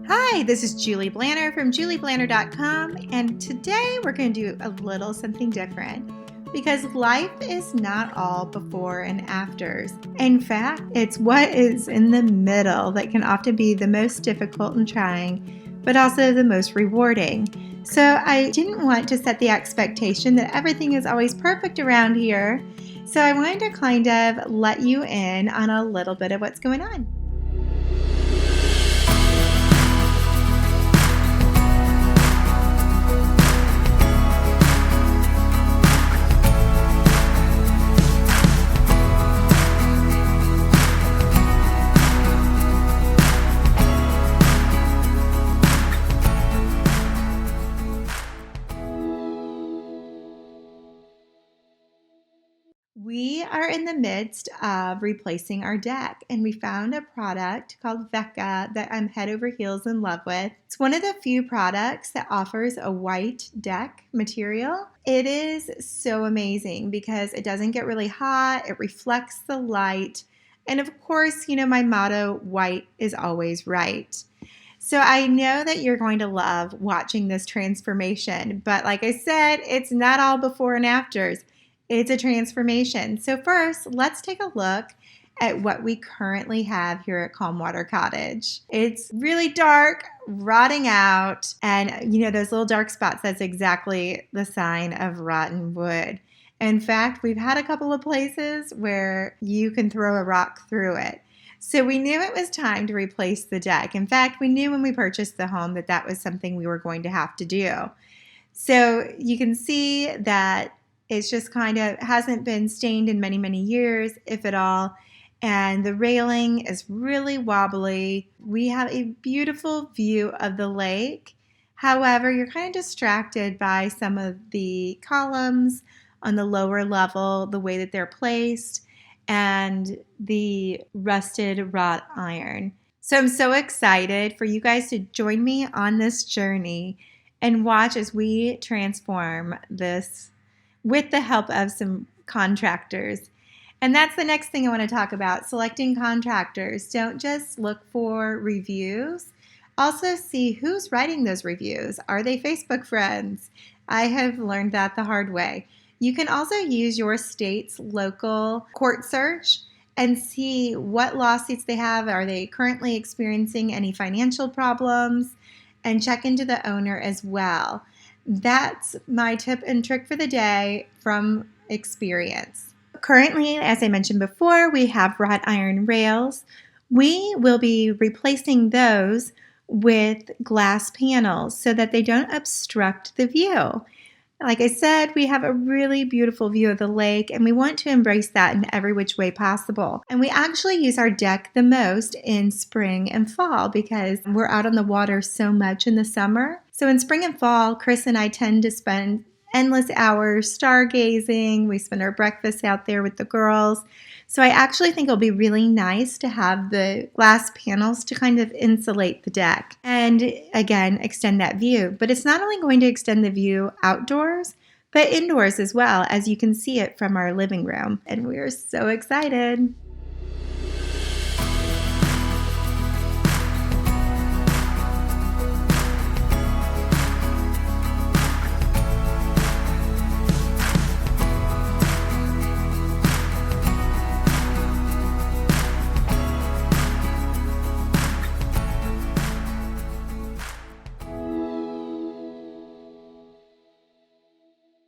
Hi, this is Julie Blanner from julieblanner.com, and today we're going to do a little something different because life is not all before and afters. In fact, it's what is in the middle that can often be the most difficult and trying, but also the most rewarding. So I didn't want to set the expectation that everything is always perfect around here. So I wanted to kind of let you in on a little bit of what's going on. We are in the midst of replacing our deck, and we found a product called Veka that I'm head over heels in love with. It's one of the few products that offers a white deck material. It is so amazing because it doesn't get really hot, it reflects the light, and of course, my motto, white is always right. So I know that you're going to love watching this transformation, but like I said, it's not all before and afters. It's a transformation. So first, let's take a look at what we currently have here at Calm Water Cottage. It's really dark, rotting out, and those little dark spots, that's exactly the sign of rotten wood. In fact, we've had a couple of places where you can throw a rock through it. So we knew it was time to replace the deck. In fact, we knew when we purchased the home that that was something we were going to have to do. So you can see that it's just kind of hasn't been stained in many, many years, if at all. And the railing is really wobbly. We have a beautiful view of the lake. However, you're kind of distracted by some of the columns on the lower level, the way that they're placed, and the rusted wrought iron. So I'm so excited for you guys to join me on this journey and watch as we transform this with the help of some contractors. And that's the next thing I want to talk about, selecting contractors. Don't just look for reviews. Also see who's writing those reviews. Are they Facebook friends? I have learned that the hard way. You can also use your state's local court search and see what lawsuits they have. Are they currently experiencing any financial problems? And check into the owner as well. That's my tip and trick for the day from experience. Currently, as I mentioned before, we have wrought iron rails. We will be replacing those with glass panels so that they don't obstruct the view. Like I said, we have a really beautiful view of the lake, and we want to embrace that in every which way possible. And we actually use our deck the most in spring and fall because we're out on the water so much in the summer. So in spring and fall, Chris and I tend to spend endless hours stargazing. We spend our breakfast out there with the girls. So I actually think it'll be really nice to have the glass panels to kind of insulate the deck and, again, extend that view. But it's not only going to extend the view outdoors, but indoors as well, as you can see it from our living room. And we're so excited.